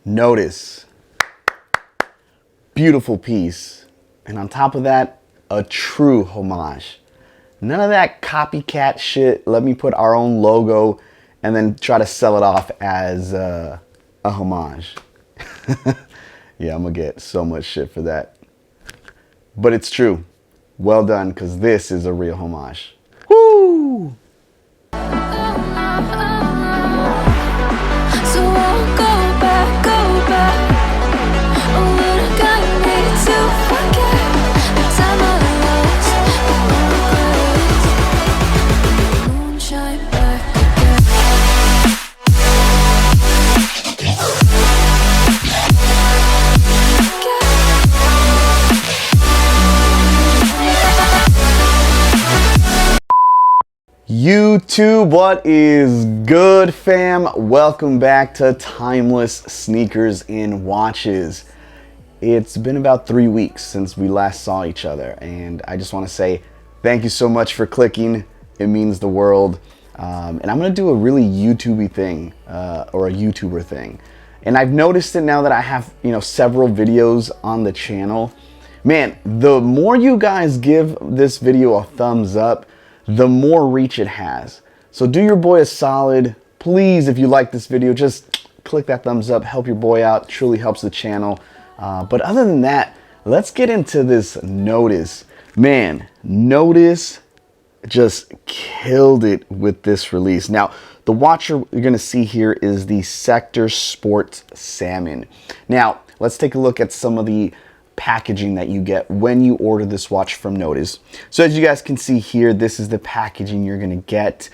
Nodus. Beautiful piece. And on top of that, a true homage. None of that copycat shit. Let me put our own logo and then try to sell it off as a homage. Yeah, I'm gonna get so much shit for that. But it's true. Well done, because this is a real homage. Woo! YouTube, what is good, fam? Welcome back to Timeless Sneakers and Watches. It's been about 3 weeks since we last saw each other, and I just want to say thank you so much for clicking. It means the world. And I'm going to do a really YouTubey thing, or a YouTuber thing. And I've noticed it now that I have, several videos on the channel. Man, the more you guys give this video a thumbs up, the more reach it has. So do your boy a solid. Please, if you like this video, just click that thumbs up, help your boy out. It truly helps the channel. But other than that, let's get into this Nodus. Man, Nodus just killed it with this release. Now, the watch you're gonna see here is the Sector Sports Salmon. Now, let's take a look at some of the packaging that you get when you order this watch from Nodus. So as you guys can see here, this is the packaging you're gonna get.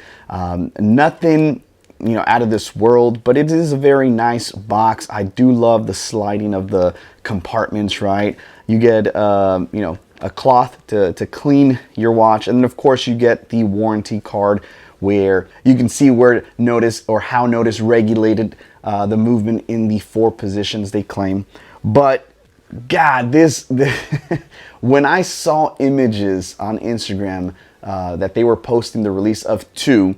Nothing out of this world, but it is a very nice box. I do love the sliding of the compartments, right? You get a cloth to clean your watch, and then of course you get the warranty card where you can see where Nodus, or how Nodus regulated the movement in the 4 positions they claim. But God, this when I saw images on Instagram that they were posting the release of 2,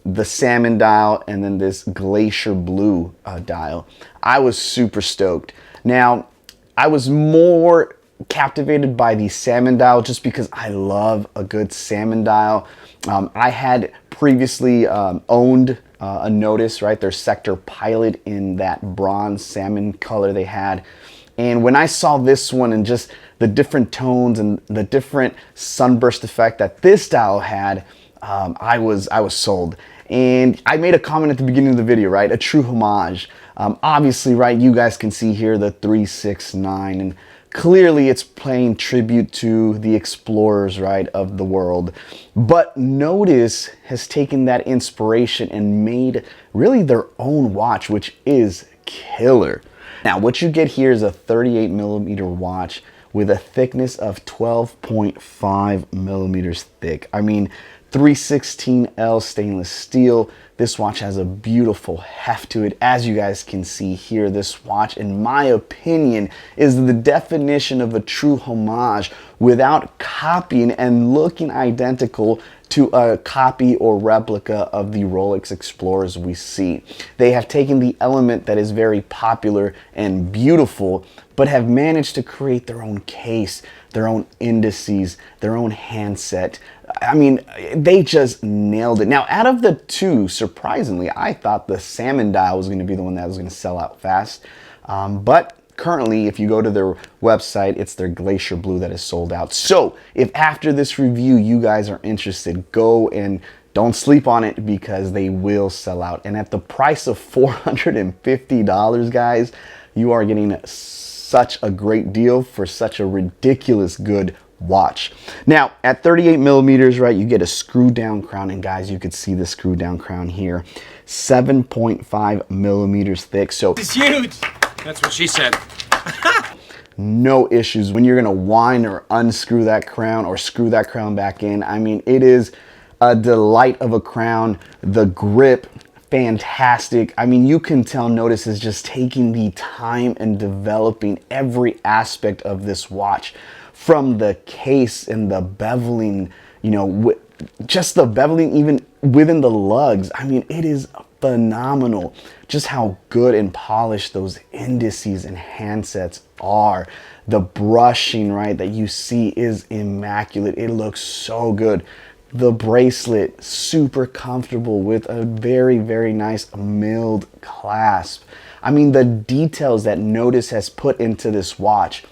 the salmon dial and then this glacier blue dial, I was super stoked. Now, I was more captivated by the salmon dial just because I love a good salmon dial. I had previously owned a Nodus, right? Their Sector Pilot in that bronze salmon color they had. And when I saw this one and just the different tones and the different sunburst effect that this dial had, I was sold. And I made a comment at the beginning of the video, right? A true homage. Obviously, right, you guys can see here the 369, and clearly it's paying tribute to the explorers, right, of the world. But Nodus has taken that inspiration and made really their own watch, which is killer. Now, what you get here is a 38mm watch with a thickness of 12.5 millimeters thick. I mean, 316L stainless steel. This watch has a beautiful heft to it. As you guys can see here, this watch, in my opinion, is the definition of a true homage without copying and looking identical to a copy or replica of the Rolex Explorers we see. They have taken the element that is very popular and beautiful, but have managed to create their own case, their own indices, their own handset. I mean, they just nailed it. Now, out of the 2, surprisingly, I thought the salmon dial was going to be the one that was going to sell out fast. But currently, if you go to their website, it's their glacier blue that is sold out. So if after this review you guys are interested, go and don't sleep on it, because they will sell out. And at the price of $450, guys, you are getting such a great deal for such a ridiculous good watch. Now, at 38mm, right, you get a screw down crown, and guys, you could see the screw down crown here, 7.5 millimeters thick. So it's huge. That's what she said. No issues when you're gonna wind or unscrew that crown or screw that crown back in. I mean, it is a delight of a crown. The grip, fantastic. I mean, you can tell Nodus is just taking the time and developing every aspect of this watch, from the case and the beveling, just the beveling even within the lugs. I mean, it is phenomenal. Just how good and polished those indices and handsets are. The brushing, right, that you see is immaculate. It looks so good. The bracelet, super comfortable with a very, very nice milled clasp. I mean, the details that Nodus has put into this watch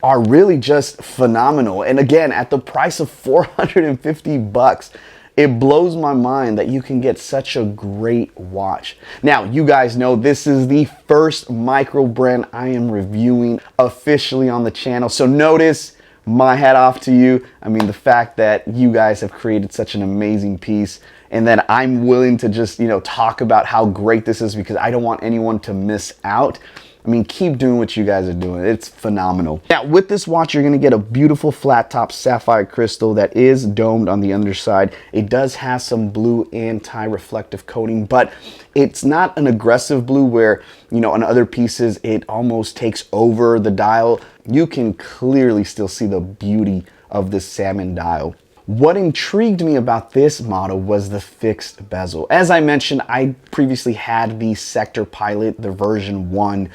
are really just phenomenal. And again, at the price of 450 bucks, it blows my mind that you can get such a great watch. Now, you guys know this is the first micro brand I am reviewing officially on the channel. So Nodus, my hat off to you. I mean, the fact that you guys have created such an amazing piece and that I'm willing to just, talk about how great this is because I don't want anyone to miss out. I mean, keep doing what you guys are doing. It's phenomenal. Now, with this watch, you're gonna get a beautiful flat top sapphire crystal that is domed on the underside. It does have some blue anti-reflective coating, but it's not an aggressive blue where, on other pieces, it almost takes over the dial. You can clearly still see the beauty of this salmon dial. What intrigued me about this model was the fixed bezel. As I mentioned, I previously had the Sector Pilot, the version 1,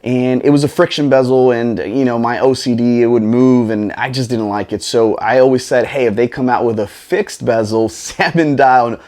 and it was a friction bezel, and my OCD, it would move and I just didn't like it. So I always said, hey, if they come out with a fixed bezel salmon dial,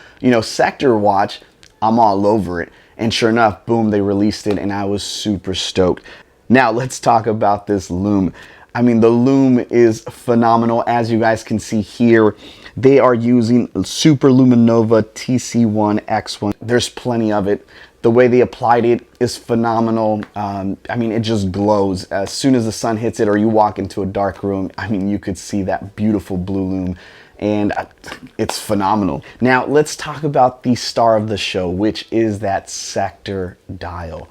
Sector watch, I'm all over it. And sure enough, boom, they released it and I was super stoked. Now let's talk about this lume. I mean, the lume is phenomenal. As you guys can see here, they are using Super Luminova TC1 X1. There's plenty of it. The way they applied it is phenomenal. I mean, it just glows. As soon as the sun hits it or you walk into a dark room, I mean, you could see that beautiful blue lume. And it's phenomenal. Now, let's talk about the star of the show, which is that Sector dial.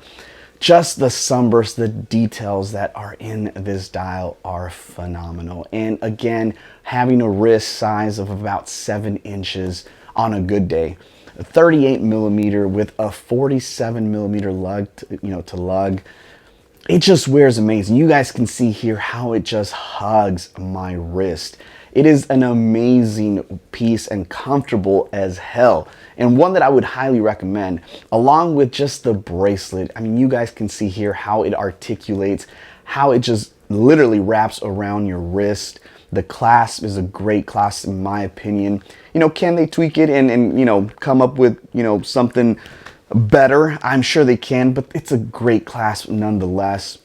Just the sunburst, the details that are in this dial are phenomenal. And again, having a wrist size of about 7 inches on a good day. 38 millimeter with a 47 millimeter lug, to lug. It just wears amazing. You guys can see here how it just hugs my wrist. It is an amazing piece and comfortable as hell, and one that I would highly recommend, along with just the bracelet. I mean, you guys can see here how it articulates, how it just literally wraps around your wrist. The clasp is a great clasp in my opinion. Can they tweak it and come up with, something better? I'm sure they can, but it's a great clasp nonetheless.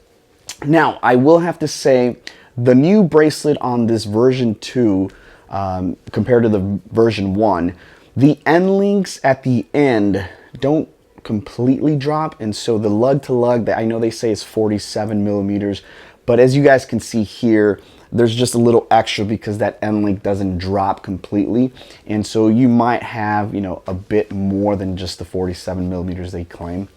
Now, I will have to say, the new bracelet on this version 2 compared to the version 1, the end links at the end don't completely drop, and so the lug to lug, that I know they say is 47 millimeters, but as you guys can see here, there's just a little extra because that end link doesn't drop completely, and so you might have a bit more than just the 47 millimeters they claim.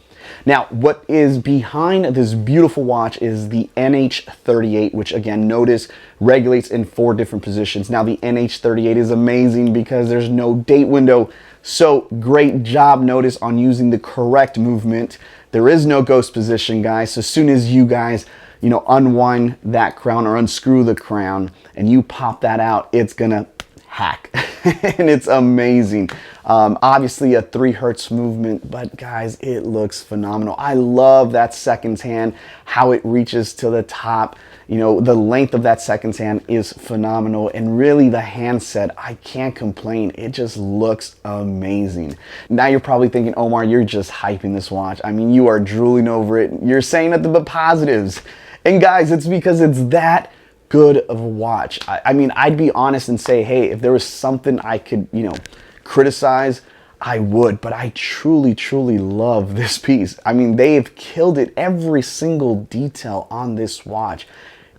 Now, what is behind this beautiful watch is the NH38, which again, Nodus regulates in 4 different positions. Now, the NH38 is amazing because there's no date window. So great job, Nodus, on using the correct movement. There is no ghost position, guys. So as soon as you guys, unwind that crown or unscrew the crown and you pop that out, it's gonna hack. And it's amazing. Obviously a 3 hertz movement, but guys, it looks phenomenal. I love that seconds hand, how it reaches to the top. The length of that seconds hand is phenomenal, and really the handset, I can't complain. It just looks amazing. Now you're probably thinking, Omar, you're just hyping this watch. I mean, you are drooling over it. You're saying nothing but positives. And guys, it's because it's that good of a watch. I mean, I'd be honest and say, hey, if there was something I could, criticize, I would, but I truly, truly love this piece. I mean, they've killed it. Every single detail on this watch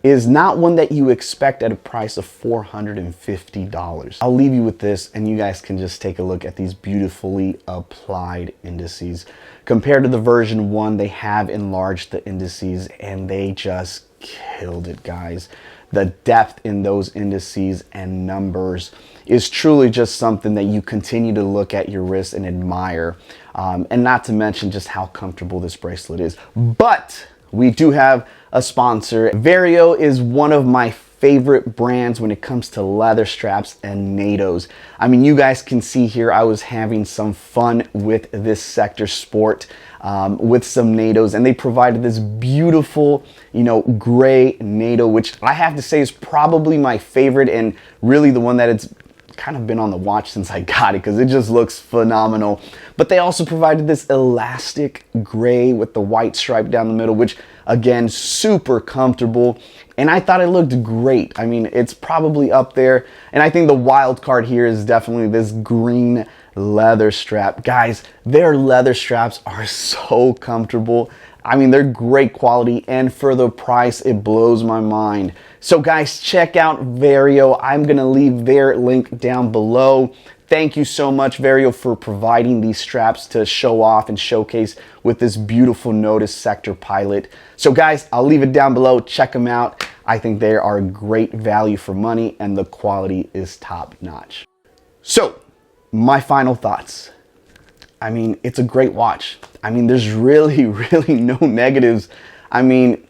is not one that you expect at a price of $450. I'll leave you with this, and you guys can just take a look at these beautifully applied indices. Compared to the version 1, they have enlarged the indices, and they just killed it, guys. The depth in those indices and numbers is truly just something that you continue to look at your wrist and admire. And not to mention just how comfortable this bracelet is. But we do have a sponsor. Vario is one of my favorite brands when it comes to leather straps and NATOs. I mean, you guys can see here, I was having some fun with this Sector Sport with some NATOs, and they provided this beautiful, gray NATO, which I have to say is probably my favorite and really the one that it's kind of been on the watch since I got it because it just looks phenomenal. But they also provided this elastic gray with the white stripe down the middle, which again, super comfortable. And I thought it looked great. I mean, it's probably up there. And I think the wild card here is definitely this green leather strap. Guys, their leather straps are so comfortable. I mean, they're great quality, and for the price, it blows my mind. So guys, check out Vario. I'm gonna leave their link down below. Thank you so much, Vario, for providing these straps to show off and showcase with this beautiful Nodus Sector Pilot. So guys, I'll leave it down below. Check them out. I think they are great value for money, and the quality is top notch. So, my final thoughts. I mean, it's a great watch. I mean, there's really, really no negatives. I mean,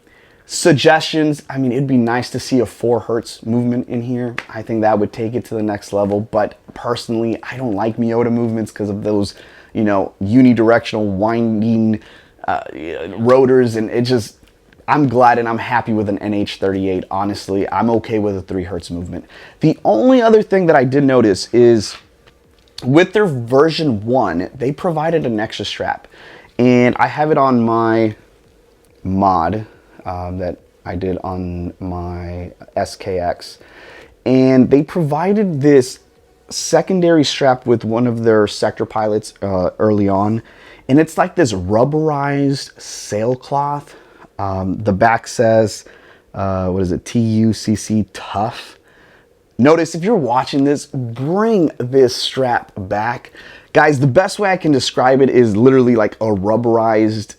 suggestions. I mean, it'd be nice to see a 4 Hertz movement in here. I think that would take it to the next level. But personally, I don't like Miyota movements because of those, unidirectional winding rotors. And it just, I'm glad and I'm happy with an NH38. Honestly, I'm okay with a 3 Hertz movement. The only other thing that I did notice is with their version 1, they provided an extra strap. And I have it on my mod that I did on my SKX. And they provided this secondary strap with one of their Sector Pilots early on. And it's like this rubberized sailcloth. The back says, what is it, TUCC Tough. Notice, if you're watching this, bring this strap back. Guys, the best way I can describe it is literally like a rubberized,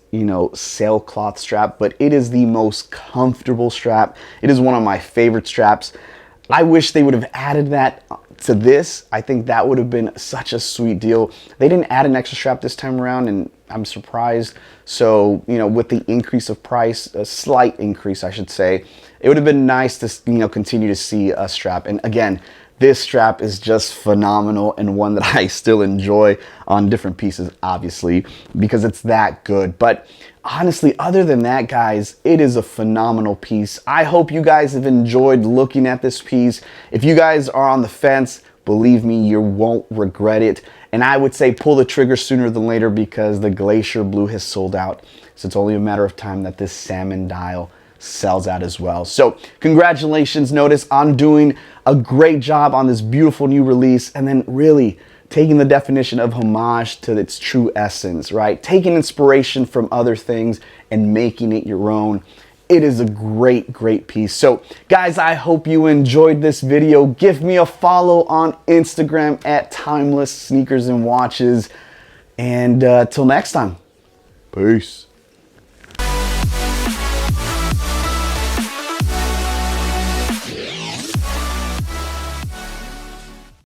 sailcloth strap, but it is the most comfortable strap. It is one of my favorite straps. I wish they would have added that to this. I think that would have been such a sweet deal. They didn't add an extra strap this time around, and I'm surprised. So, with the increase of price, a slight increase, I should say, it would have been nice to, continue to see a strap. And again, this strap is just phenomenal, and one that I still enjoy on different pieces, obviously, because it's that good. But honestly, other than that, guys, it is a phenomenal piece. I hope you guys have enjoyed looking at this piece. If you guys are on the fence, believe me, you won't regret it. And I would say pull the trigger sooner than later because the Glacier Blue has sold out. So it's only a matter of time that this Salmon dial sells out as well. So congratulations, Nodus, on doing a great job on this beautiful new release, and then really taking the definition of Homage to its true essence, right? Taking inspiration from other things and making it your own. It is a great, great piece. So guys, I hope you enjoyed this video. Give me a follow on Instagram at Timeless Sneakers and Watches. And till next time, peace.